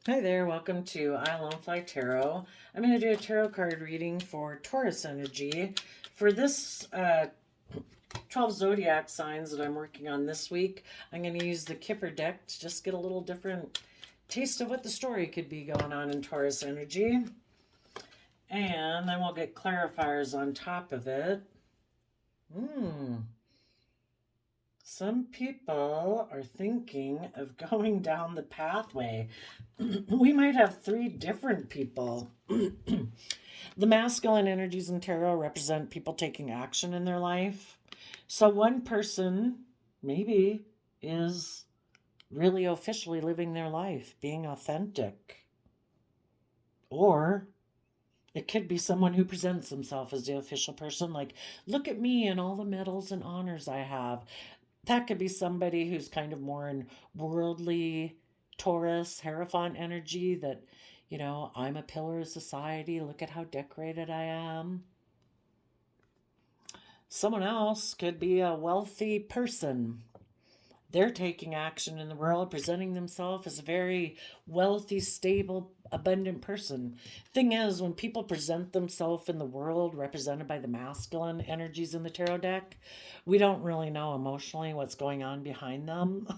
Hi there, welcome to I Alone Fly Tarot. I'm going to do a tarot card reading for Taurus energy. For this 12 zodiac signs that I'm working on this week, I'm going to use the Kipper deck to just get a little different taste of what the story could be going on in Taurus energy. And then we'll get clarifiers on top of it. Some people are thinking of going down the pathway. We might have three different people. The masculine energies in tarot represent people taking action in their life. So one person maybe is really officially living their life, being authentic. Or it could be someone who presents themselves as the official person, like, look at me and all the medals and honors I have. That could be somebody who's kind of more in worldly Taurus, Hierophant energy that, I'm a pillar of society. Look at how decorated I am. Someone else could be a wealthy person. They're taking action in the world, presenting themselves as a very wealthy, stable, abundant person. Thing is, when people present themselves in the world, represented by the masculine energies in the tarot deck, we don't really know emotionally what's going on behind them.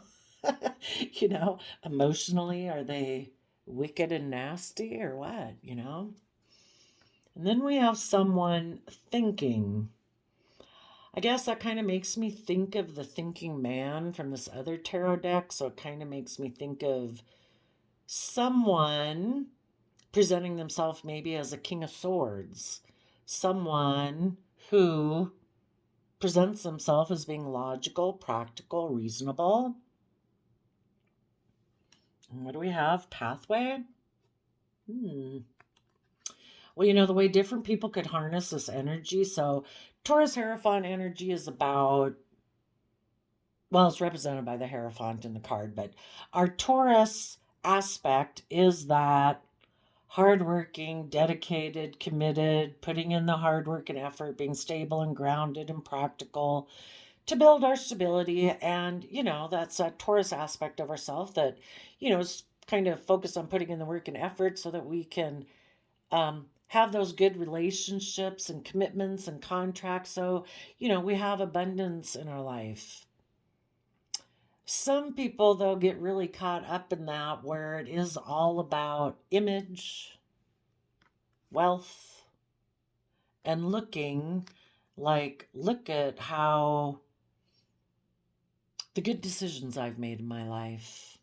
Emotionally, are they wicked and nasty or what? And then we have someone thinking. I guess that kind of makes me think of the thinking man from this other tarot deck. So it kind of makes me think of someone presenting themselves maybe as a king of swords, someone who presents themselves as being logical, practical, reasonable. And what do we have? Pathway? Well, the way different people could harness this energy. So Taurus Hierophant energy is about, well, it's represented by the Hierophant in the card, but our Taurus aspect is that hardworking, dedicated, committed, putting in the hard work and effort, being stable and grounded and practical to build our stability. And, that's a Taurus aspect of ourselves that, is kind of focused on putting in the work and effort so that we can have those good relationships and commitments and contracts. So, we have abundance in our life. Some people, though, get really caught up in that where it is all about image, wealth, and looking like, look at how the good decisions I've made in my life.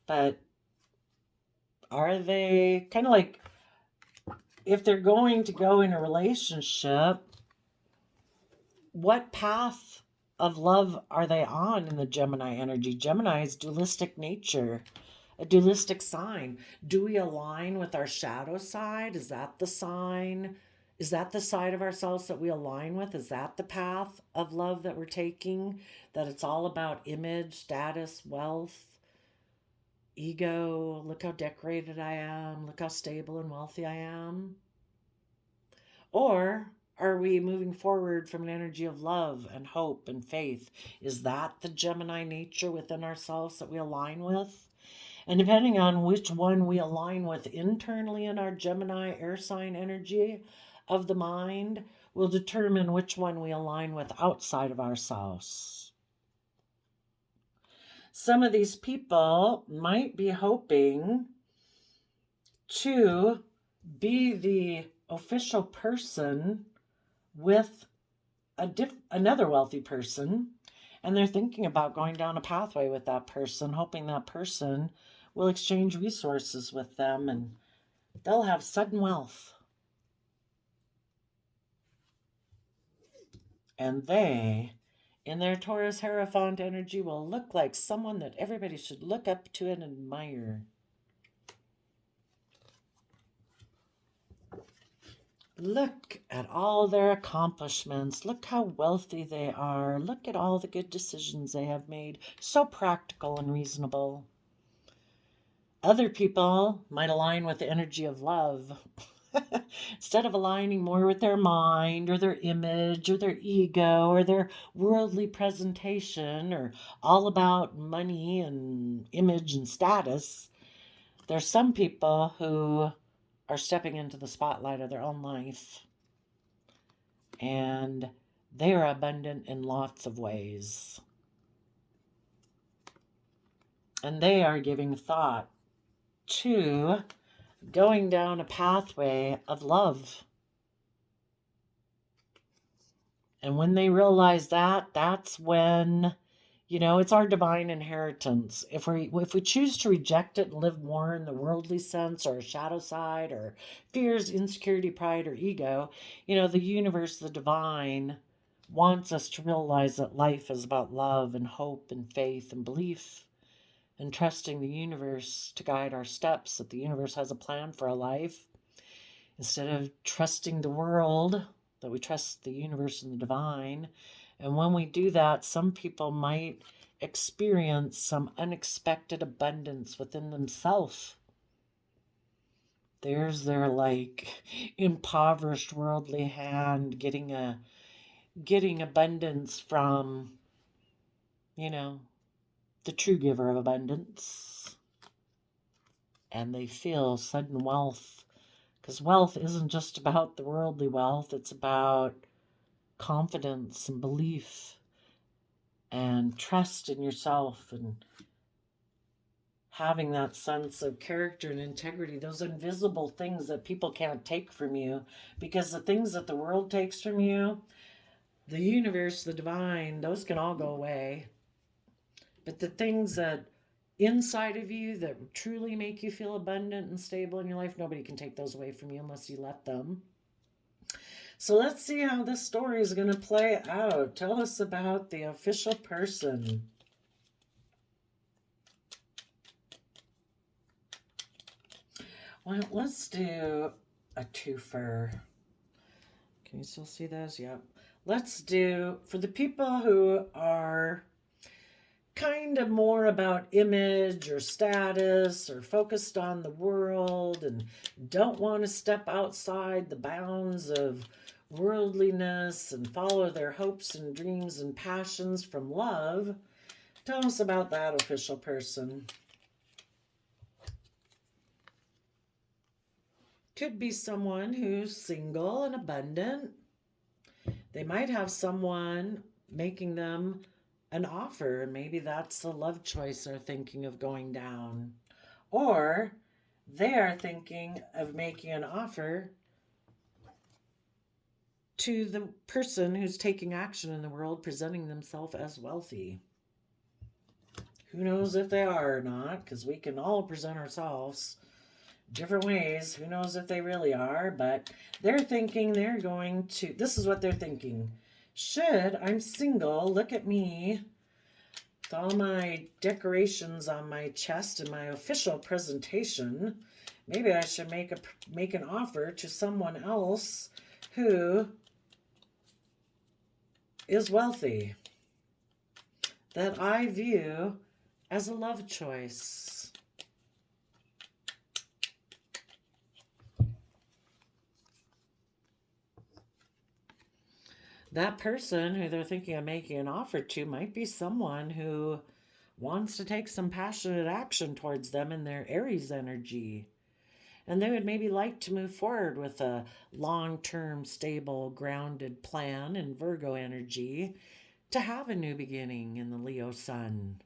But are they kind of like, if they're going to go in a relationship, what path of love are they on in the Gemini energy? Gemini's dualistic nature, a dualistic sign. Do we align with our shadow side? Is that the sign? Is that the side of ourselves that we align with? Is that the path of love that we're taking? That it's all about image, status, wealth, ego? Look how decorated I am. Look how stable and wealthy I am. Or are we moving forward from an energy of love and hope and faith? Is that the Gemini nature within ourselves that we align with? And depending on which one we align with internally in our Gemini air sign energy of the mind, will determine which one we align with outside of ourselves. Some of these people might be hoping to be the official person with another wealthy person, and they're thinking about going down a pathway with that person, hoping that person will exchange resources with them and they'll have sudden wealth. And they, in their Taurus Hierophant energy, will look like someone that everybody should look up to and admire. Look at all their accomplishments. Look how wealthy they are. Look at all the good decisions they have made. So practical and reasonable. Other people might align with the energy of love. Instead of aligning more with their mind or their image or their ego or their worldly presentation or all about money and image and status, There's some people who are stepping into the spotlight of their own life, and they are abundant in lots of ways. And they are giving thought to going down a pathway of love. And when they realize that, that's when, it's our divine inheritance. If we choose to reject it and live more in the worldly sense or shadow side or fears, insecurity, pride, or ego, the universe, the divine, wants us to realize that life is about love and hope and faith and belief and trusting the universe to guide our steps, that the universe has a plan for our life. Instead of trusting the world, that we trust the universe and the divine. And when we do that, some people might experience some unexpected abundance within themselves. There's their impoverished worldly hand getting abundance from, the true giver of abundance. And they feel sudden wealth. Because wealth isn't just about the worldly wealth, it's about confidence and belief and trust in yourself and having that sense of character and integrity, those invisible things that people can't take from you, because the things that the world takes from you, the universe, the divine, those can all go away. But the things that inside of you that truly make you feel abundant and stable in your life, nobody can take those away from you unless you let them. So let's see how this story is going to play out. Tell us about the official person. Well, let's do a twofer. Can you still see those? Yep. Let's do, for the people who are kind of more about image or status or focused on the world and don't want to step outside the bounds of worldliness and follow their hopes and dreams and passions from love, tell us about that official person. Could be someone who's single and abundant. They might have someone making them an offer, and maybe that's a love choice they're thinking of going down. Or they're thinking of making an offer to the person who's taking action in the world, presenting themselves as wealthy. Who knows if they are or not, because we can all present ourselves different ways. Who knows if they really are, but they're thinking they're going to, this is what they're thinking. I'm single, look at me, with all my decorations on my chest and my official presentation. Maybe I should make an offer to someone else who is wealthy, that I view as a love choice. That person who they're thinking of making an offer to might be someone who wants to take some passionate action towards them in their Aries energy. And they would maybe like to move forward with a long-term, stable, grounded plan in Virgo energy to have a new beginning in the Leo sun.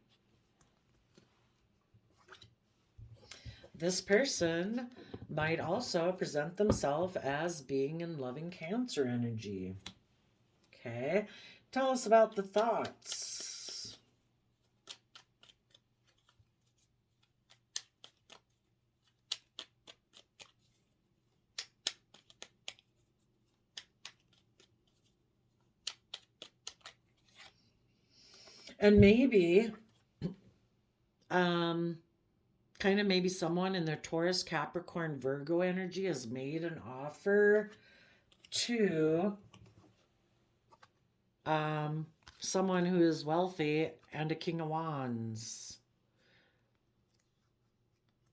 This person might also present themselves as being in loving Cancer energy. Okay, tell us about the thoughts. And maybe, kind of maybe someone in their Taurus, Capricorn, Virgo energy has made an offer to someone who is wealthy and a King of Wands,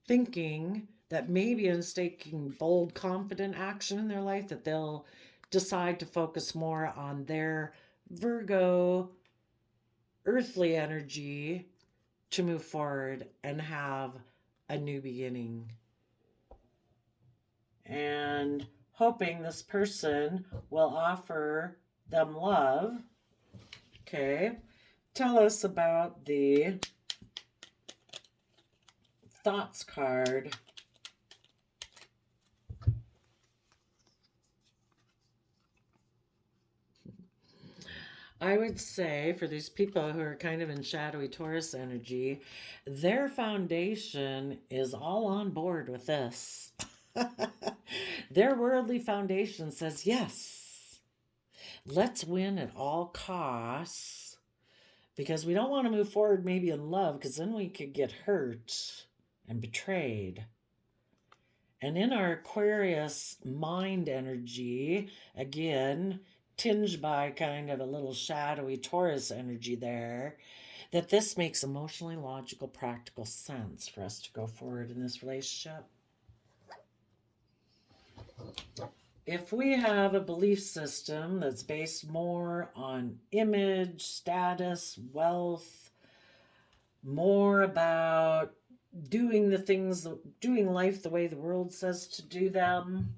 thinking that maybe in taking bold, confident action in their life, that they'll decide to focus more on their Virgo earthly energy to move forward and have a new beginning. And hoping this person will offer them love. Okay. Tell us about the thoughts card. I would say for these people who are kind of in shadowy Taurus energy, their foundation is all on board with this. Their worldly foundation says, yes, let's win at all costs, because we don't want to move forward maybe in love, because then we could get hurt and betrayed. And in our Aquarius mind energy, again, tinged by kind of a little shadowy Taurus energy there, that this makes emotionally logical, practical sense for us to go forward in this relationship. If we have a belief system that's based more on image, status, wealth, more about doing the things, doing life the way the world says to do them,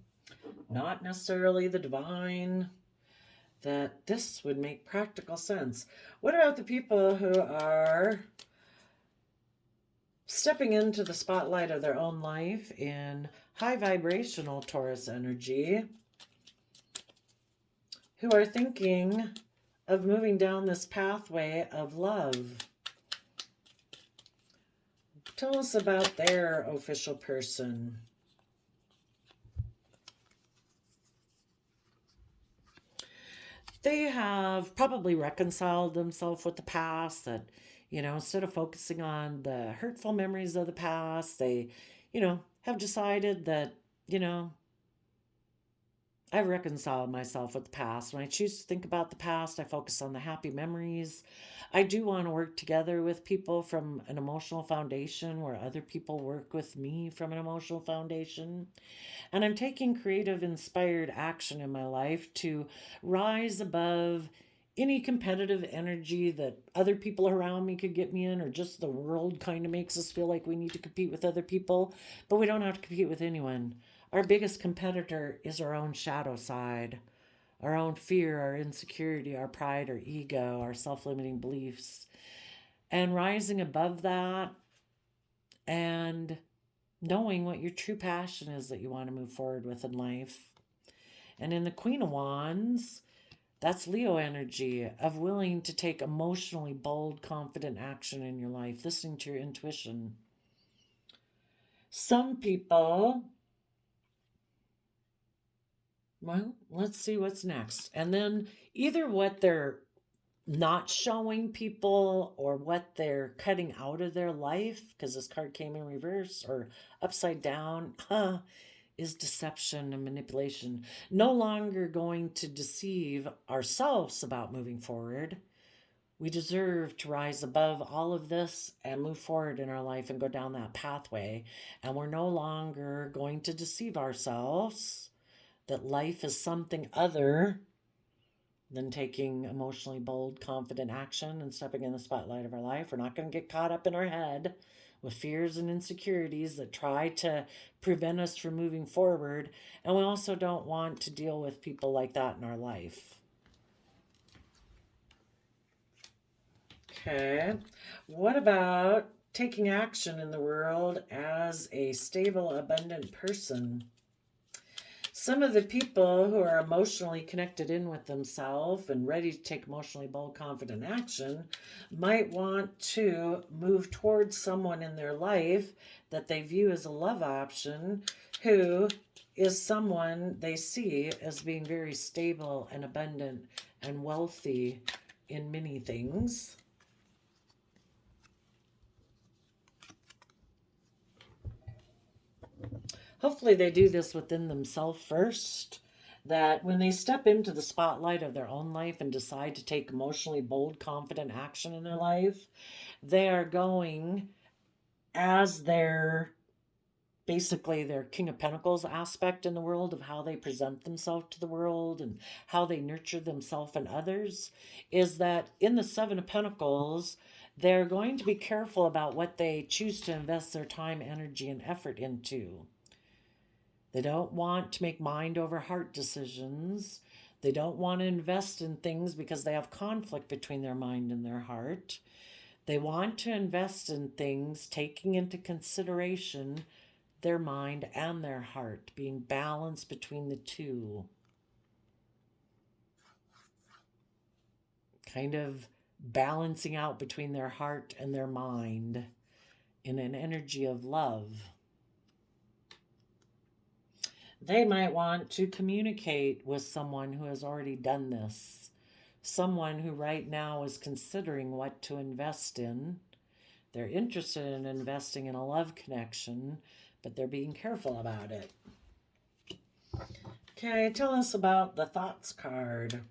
not necessarily the divine, that this would make practical sense. What about the people who are stepping into the spotlight of their own life in high vibrational Taurus energy, who are thinking of moving down this pathway of love? Tell us about their official person. They have probably reconciled themselves with the past, that, instead of focusing on the hurtful memories of the past, they, have decided that, I've reconciled myself with the past. When I choose to think about the past, I focus on the happy memories. I do want to work together with people from an emotional foundation where other people work with me from an emotional foundation. And I'm taking creative, inspired action in my life to rise above any competitive energy that other people around me could get me in, or just the world kind of makes us feel like we need to compete with other people. But we don't have to compete with anyone. Our biggest competitor is our own shadow side, our own fear, our insecurity, our pride, our ego, our self-limiting beliefs. And rising above that and knowing what your true passion is that you want to move forward with in life. And in the Queen of Wands, that's Leo energy of willing to take emotionally bold, confident action in your life, listening to your intuition. Some people, well, let's see what's next. And then either what they're not showing people or what they're cutting out of their life, because this card came in reverse or upside down, is deception and manipulation. No longer going to deceive ourselves about moving forward. We deserve to rise above all of this and move forward in our life and go down that pathway. And we're no longer going to deceive ourselves that life is something other than taking emotionally bold, confident action and stepping in the spotlight of our life. We're not going to get caught up in our head with fears and insecurities that try to prevent us from moving forward. And we also don't want to deal with people like that in our life. Okay. What about taking action in the world as a stable, abundant person? Some of the people who are emotionally connected in with themselves and ready to take emotionally bold, confident action might want to move towards someone in their life that they view as a love option, who is someone they see as being very stable and abundant and wealthy in many things. Hopefully they do this within themselves first, that when they step into the spotlight of their own life and decide to take emotionally bold, confident action in their life, they are going as their, basically their King of Pentacles aspect in the world of how they present themselves to the world and how they nurture themselves and others, is that in the Seven of Pentacles, They're going to be careful about what they choose to invest their time, energy, and effort into. They don't want to make mind over heart decisions. They don't want to invest in things because they have conflict between their mind and their heart. They want to invest in things taking into consideration their mind and their heart, being balanced between the two. Kind of balancing out between their heart and their mind in an energy of love. They might want to communicate with someone who has already done this, someone who right now is considering what to invest in. They're interested in investing in a love connection, but they're being careful about it. Okay, tell us about the thoughts card.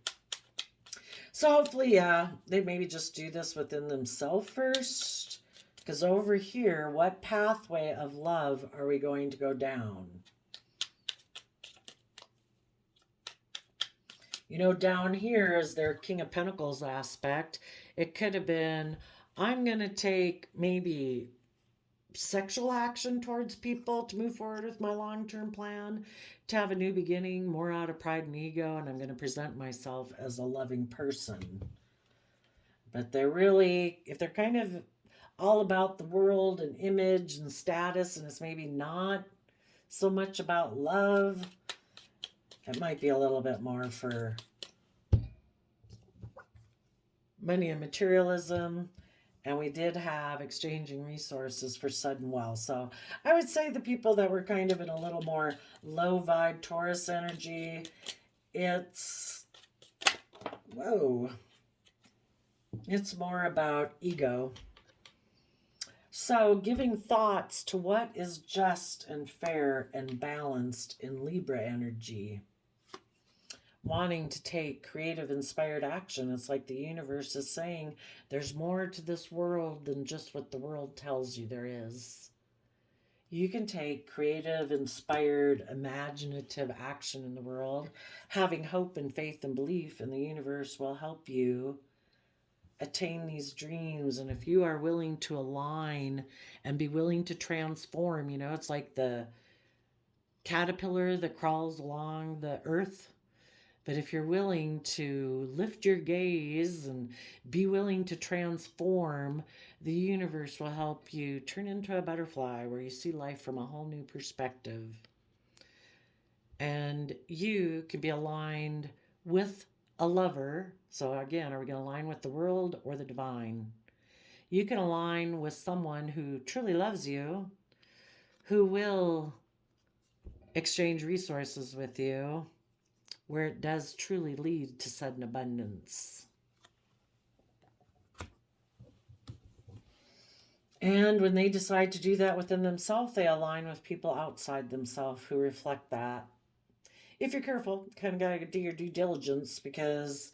So hopefully, they maybe just do this within themselves first. Because over here, what pathway of love are we going to go down? You know, down here is their King of Pentacles aspect. It could have been, I'm going to take maybe sexual action towards people to move forward with my long-term plan, to have a new beginning, more out of pride and ego, and I'm going to present myself as a loving person. But they're really, if they're kind of all about the world and image and status, and it's maybe not so much about love, it might be a little bit more for money and materialism. And we did have exchanging resources for sudden wealth. So I would say the people that were kind of in a little more low vibe Taurus energy, it's, whoa, it's more about ego. So giving thoughts to what is just and fair and balanced in Libra energy. Wanting to take creative, inspired action. It's like the universe is saying there's more to this world than just what the world tells you there is. You can take creative, inspired, imaginative action in the world. Having hope and faith and belief in the universe will help you attain these dreams. And if you are willing to align and be willing to transform, you know, it's like the caterpillar that crawls along the earth. But if you're willing to lift your gaze and be willing to transform, the universe will help you turn into a butterfly where you see life from a whole new perspective. And you can be aligned with a lover. So again, are we going to align with the world or the divine? You can align with someone who truly loves you, who will exchange resources with you, where it does truly lead to sudden abundance. And when they decide to do that within themselves, they align with people outside themselves who reflect that. If you're careful, kind of got to do your due diligence, because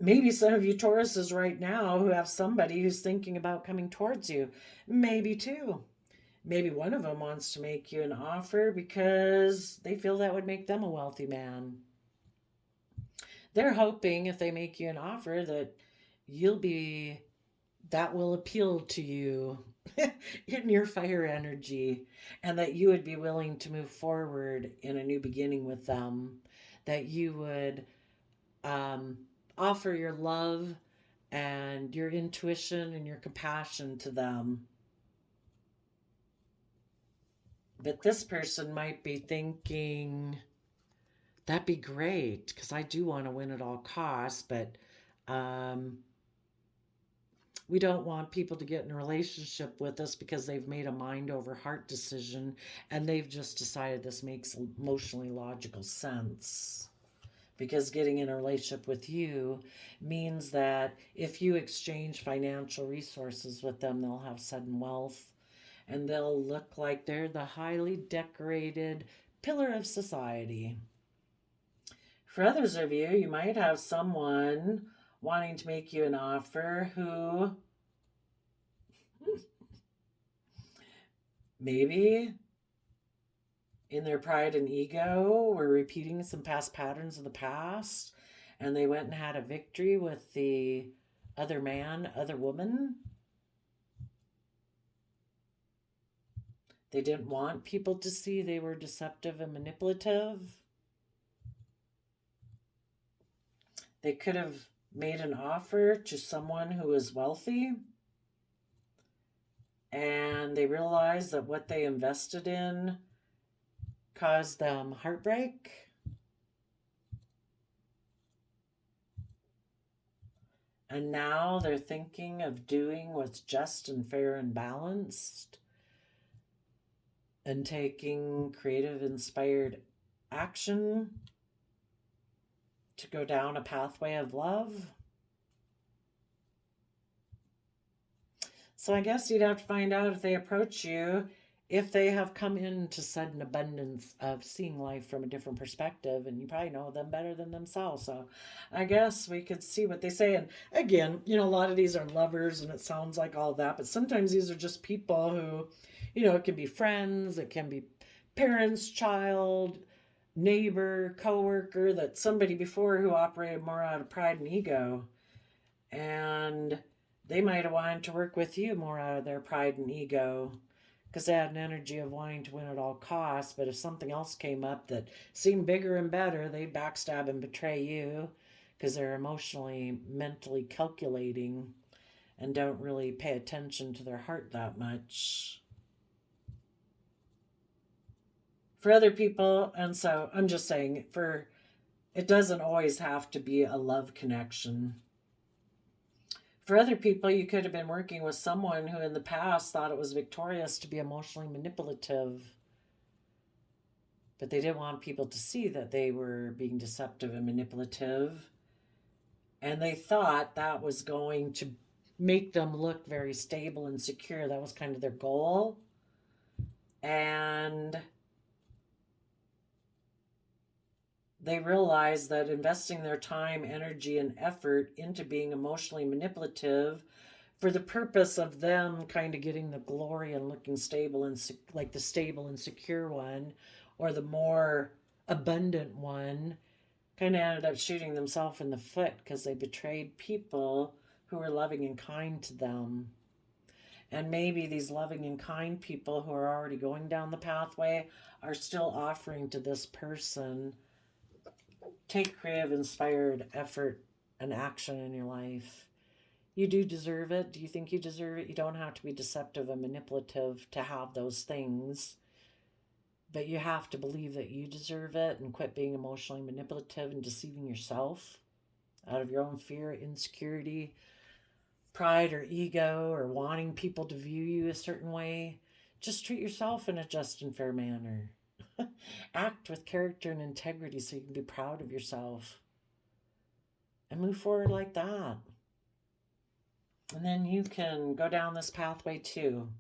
maybe some of you Tauruses right now who have somebody who's thinking about coming towards you, maybe two. Maybe one of them wants to make you an offer because they feel that would make them a wealthy man. They're hoping if they make you an offer that that will appeal to you in your fire energy, and that you would be willing to move forward in a new beginning with them, that you would offer your love and your intuition and your compassion to them. But this person might be thinking, that'd be great, because I do want to win at all costs, but we don't want people to get in a relationship with us because they've made a mind over heart decision and they've just decided this makes emotionally logical sense. Because getting in a relationship with you means that if you exchange financial resources with them, they'll have sudden wealth and they'll look like they're the highly decorated pillar of society. For others of you, you might have someone wanting to make you an offer who maybe in their pride and ego were repeating some past patterns of the past, and they went and had a victory with the other man, other woman. They didn't want people to see they were deceptive and manipulative. They could have made an offer to someone who was wealthy, and they realized that what they invested in caused them heartbreak. And now they're thinking of doing what's just and fair and balanced and taking creative, inspired action to go down a pathway of love. So I guess you'd have to find out if they approach you, if they have come into sudden abundance of seeing life from a different perspective, and you probably know them better than themselves. So I guess we could see what they say. And again, a lot of these are lovers and it sounds like all that, but sometimes these are just people who, it can be friends, it can be parents, child, neighbor, coworker, that somebody before who operated more out of pride and ego. And they might have wanted to work with you more out of their pride and ego because they had an energy of wanting to win at all costs. But if something else came up that seemed bigger and better, they'd backstab and betray you because they're emotionally, mentally calculating and don't really pay attention to their heart that much. For other people, and so I'm just saying, it doesn't always have to be a love connection. For other people, you could have been working with someone who in the past thought it was victorious to be emotionally manipulative, but they didn't want people to see that they were being deceptive and manipulative, and they thought that was going to make them look very stable and secure. That was kind of their goal. And they realized that investing their time, energy, and effort into being emotionally manipulative for the purpose of them kind of getting the glory and looking stable and like the stable and secure one, or the more abundant one, kind of ended up shooting themselves in the foot because they betrayed people who were loving and kind to them. And maybe these loving and kind people who are already going down the pathway are still offering to this person, take creative, inspired effort and action in your life. You do deserve it. Do you think you deserve it? You don't have to be deceptive and manipulative to have those things. But you have to believe that you deserve it and quit being emotionally manipulative and deceiving yourself out of your own fear, insecurity, pride, or ego, or wanting people to view you a certain way. Just treat yourself in a just and fair manner. Act with character and integrity so you can be proud of yourself and move forward like that. And then you can go down this pathway too.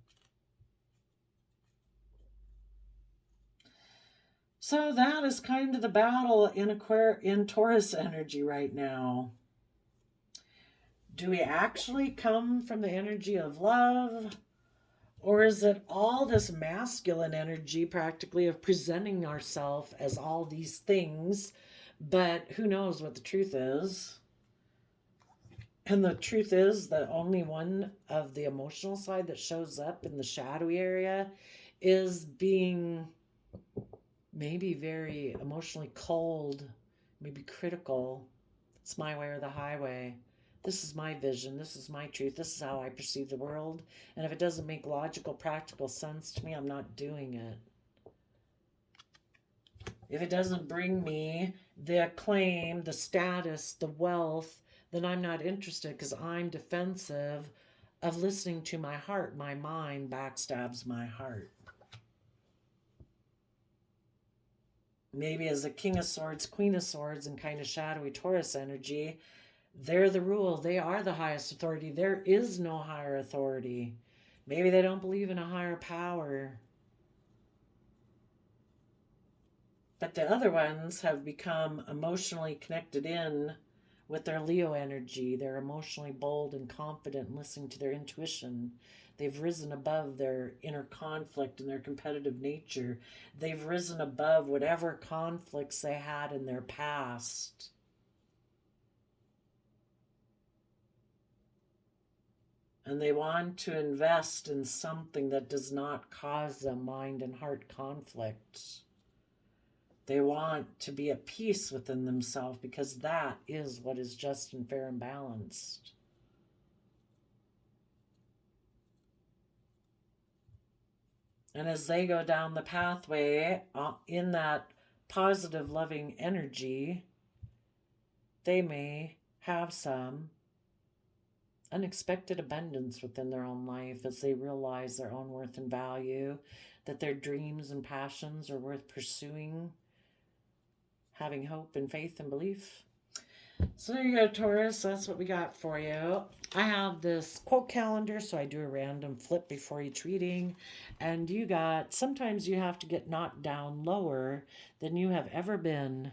So that is kind of the battle in Taurus energy right now. Do we actually come from the energy of love? Or is it all this masculine energy practically of presenting ourselves as all these things, but who knows what the truth is? And the truth is that only one of the emotional side that shows up in the shadowy area is being maybe very emotionally cold, maybe critical. It's my way or the highway. This is my vision. This is my truth. This is how I perceive the world. And if it doesn't make logical, practical sense to me, I'm not doing it. If it doesn't bring me the acclaim, the status, the wealth, then I'm not interested because I'm defensive of listening to my heart. My mind backstabs my heart. Maybe as a King of Swords, Queen of Swords, and kind of shadowy Taurus energy, they're the rule. They are the highest authority. There is no higher authority. Maybe they don't believe in a higher power. But the other ones have become emotionally connected in with their Leo energy. They're emotionally bold and confident and listening to their intuition. They've risen above their inner conflict and their competitive nature. They've risen above whatever conflicts they had in their past. And they want to invest in something that does not cause them mind and heart conflict. They want to be at peace within themselves because that is what is just and fair and balanced. And as they go down the pathway in that positive, loving energy, they may have some unexpected abundance within their own life as they realize their own worth and value, that their dreams and passions are worth pursuing, having hope and faith and belief. So there you go, Taurus. That's what we got for you. I have this quote calendar, so I do a random flip before each reading. And you got, sometimes you have to get knocked down lower than you have ever been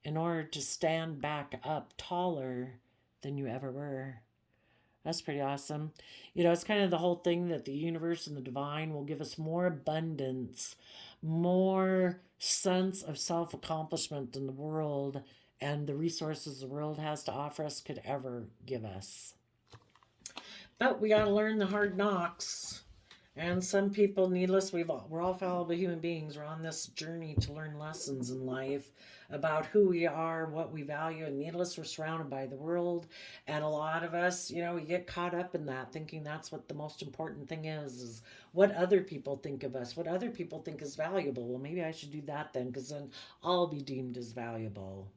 in order to stand back up taller than you ever were. That's pretty awesome. You know, it's kind of the whole thing that the universe and the divine will give us more abundance, more sense of self-accomplishment than the world and the resources the world has to offer us could ever give us. But we got to learn the hard knocks. And some people, we're all fallible human beings. We're on this journey to learn lessons in life about who we are, what we value, and needless, we're surrounded by the world. And a lot of us, you know, we get caught up in that, thinking that's what the most important thing is what other people think of us, what other people think is valuable. Well, maybe I should do that then, because then I'll be deemed as valuable.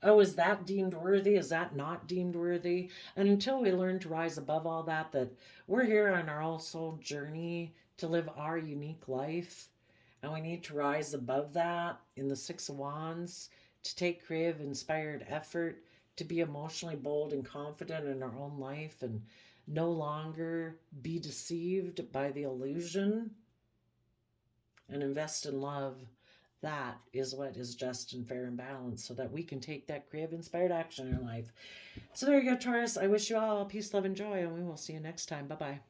Oh, is that deemed worthy? Is that not deemed worthy? And until we learn to rise above all that, that we're here on our own soul journey to live our unique life, and we need to rise above that in the Six of Wands, to take creative, inspired effort, to be emotionally bold and confident in our own life, and no longer be deceived by the illusion, and invest in love. That is what is just and fair and balanced, so that we can take that creative, inspired action in our life. So there you go, Taurus. I wish you all peace, love, and joy, and we will see you next time. Bye-bye.